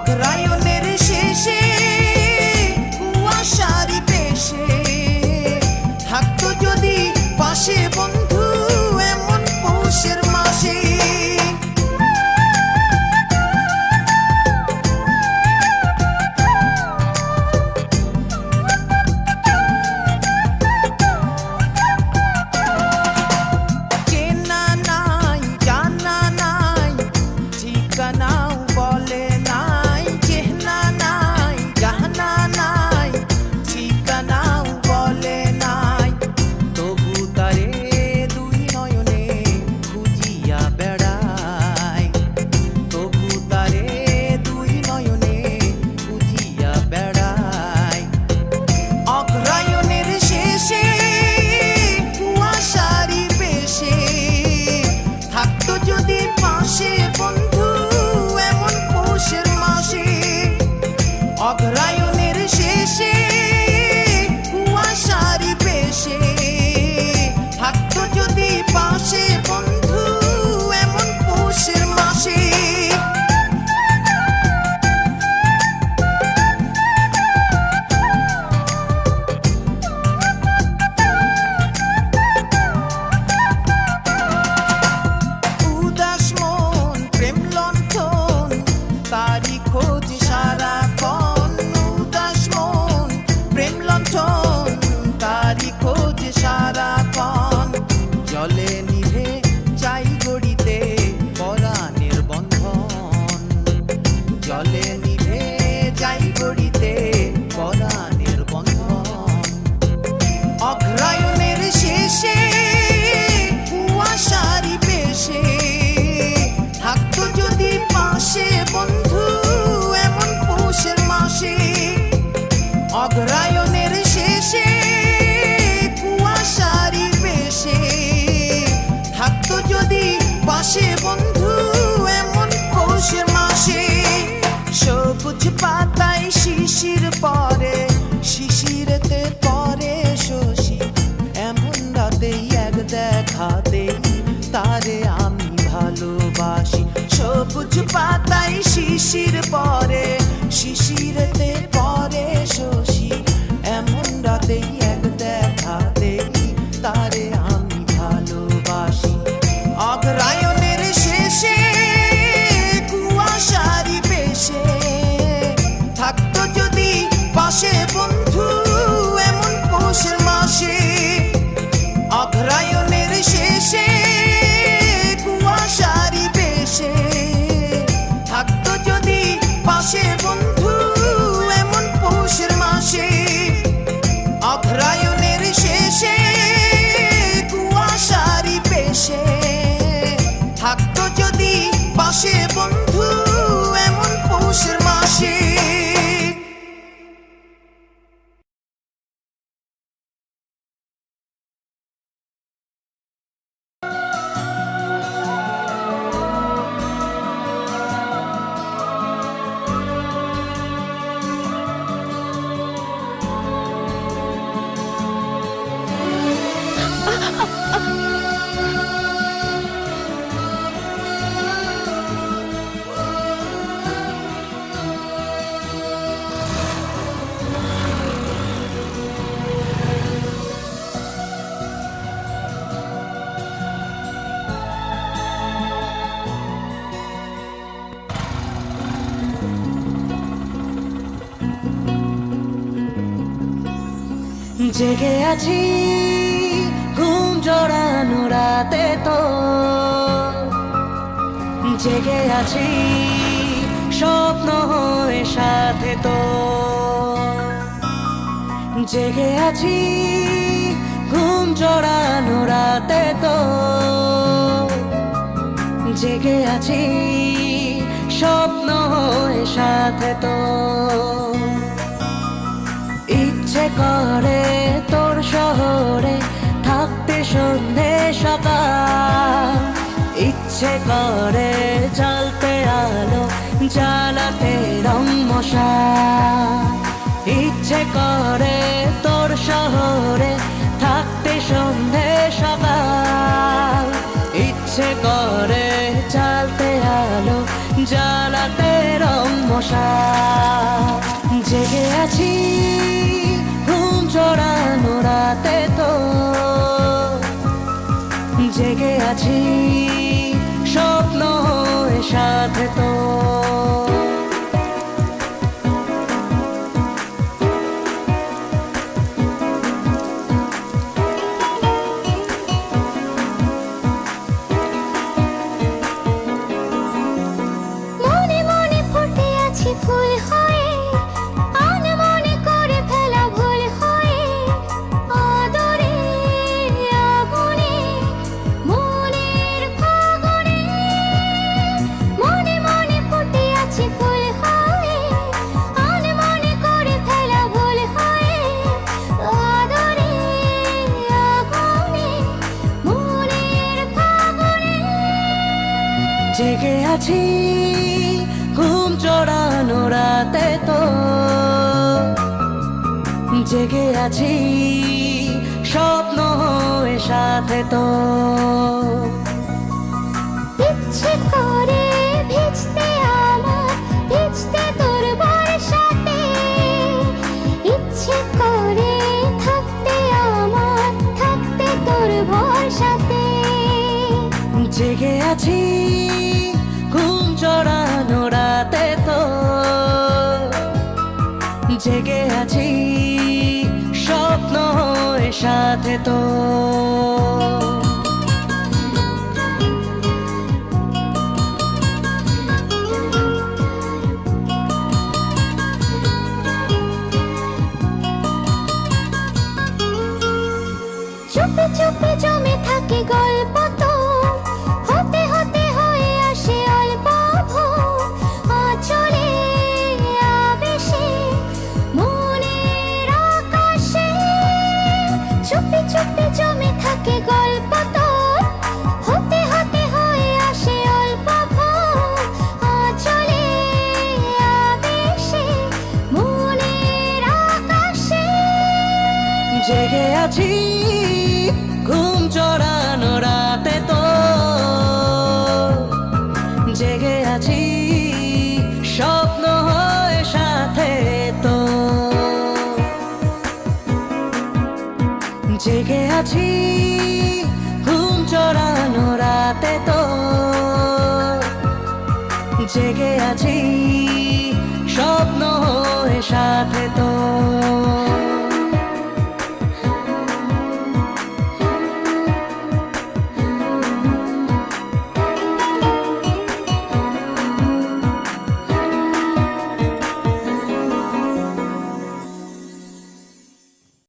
অগ্রায়ণের শেষে কুয়াশারি পেশে থাকতো যদি পাশে বন্ধু এমন পৌষের মাসে। চেনা নাই জানা নাই ঠিকানাও বলে নাই, চেনা নাই জানা নাই ঠিকানাও বলে নাই, তবু তারে দুই নয়নে খুঁজিয়া বেড়াই, তবু তারে দুই নয়নে খুঁজিয়া বেড়াই। অগ্রায়ণের শেষে কুয়াশারি বেশে থাকতো যদি পাশে বন্ধু এমন পৌষের মাসে। অগ্রায়ণের শেষে কুয়াশারি বেশে থাকতো যদি পাশে বন্ধু এমন পৌষের মাসে। উদাস মন প্রেম লণ্ঠন তারি খোঁজ সারাক্ষণ, উদাস মন প্রেম লণ্ঠন তারি খোঁজ সারাক্ষণ, জলে নিভে চাই গড়িতে পরাণের বন্ধন, জলে নিভে চাই গড়িতে পরাণের বন্ধন। অগ্রায়ণের শেষে কুয়াশারি পেশে থাকতো যদি পাশে বন্ধু এমন পৌষের মাসে। অগ্রায়ণের শেষে কুয়াশারি পেশে থাকতো যদি পাশে বন্ধু এমন পৌষের মাসে। সবুজ পাতায় শিশির পরে শিশিরেতে পরে শশী, এমন রাতেই এক দেখাতেই তারে আমি ভালোবাসি। সবুজ পাতায় শিশির পরে শিশিরেতে পরে শশী, এমন রাতেই এক দেখাতেই তারে আমি ভালোবাসি। অগ্রায়ণের শেষে কুয়াশারি পেশে থাকতো যদি পাশে বন্ধু এমন পৌষের মাসে। অগ্রায়ণের শেষে কুয়াশারি পেশে থাকতো যদি পাশে বন্ধু এমন পৌষের মাসে। অগ্রায়ণের শেষে কুয়াশারি পেশে থাকতো যদি পাশে বন্ধু এমন পৌষের মাসে। জেগে আছি ঘুম জড়ানো রাতে তো, জেগে আছি স্বপ্ন হয়ে সাথে তো, জেগে আছি ঘুম জড়ানো রাতে তো, জেগে আছি স্বপ্ন হয়ে সাথে তো। ইচ্ছে করে তোর শহরে থাকতে সন্ধে সকাল, ইচ্ছে করে জ্বলতে আলো জ্বালাতে রং মশাল, ইচ্ছে করে তোর শহরে থাকতে সন্ধে সকাল, ইচ্ছে করে জ্বালতে আলো জ্বালাতে রং মশাল। আছি ঘুম চড়ানো রাতে তো, জেগে আছি স্বপ্ন হয়ে সাথে তো। মনে মনে ফুটে আছি ফুল হয়ে, আনমনে করে ফেলা ভুল হয়ে, আদরে আগুনে মনের ফাগুনে। মনে মনে ফুটে আছি ফুল হয়ে, আনমনে করে ফেলা ভুল হয়ে, আদরে আগুনে মনের ফাগুনে। জেগে আছি ঘুম চড়ানো রাতে তো, জেগে আছি স্বপ্ন হয়ে সাথে তো। ইচ্ছে করে ভিজতে আমার, ভিজতে তোর বর্ষাতে। ইচ্ছে করে থাকতে আমার, থাকতে তোর ভরসাতে। জেগে আছি ঘুম চড়ানো রাতে তো, জেগে আছি স্বপ্ন হয়ে সাথে তো। চুপে চুপে জমে থাকে গল্প তো, হতে হতে হয়ে আসে অল্প ভোর। আঁচলে আবেশে মনের আকাশে, চুপে চুপে জমে থাকে গল্প তো, হতে হতে হয়ে আসে অল্প ভোর। আঁচলে আবেশে মনের আকাশে। জেগে আছি ঘুম চড়ানো রাতে তো, জেগে আছি স্বপ্ন হয়ে সাথে তো। জেগে আছি ঘুম চড়ানো রাতে তো, জেগে আছি স্বপ্ন হয়ে সাথে তো।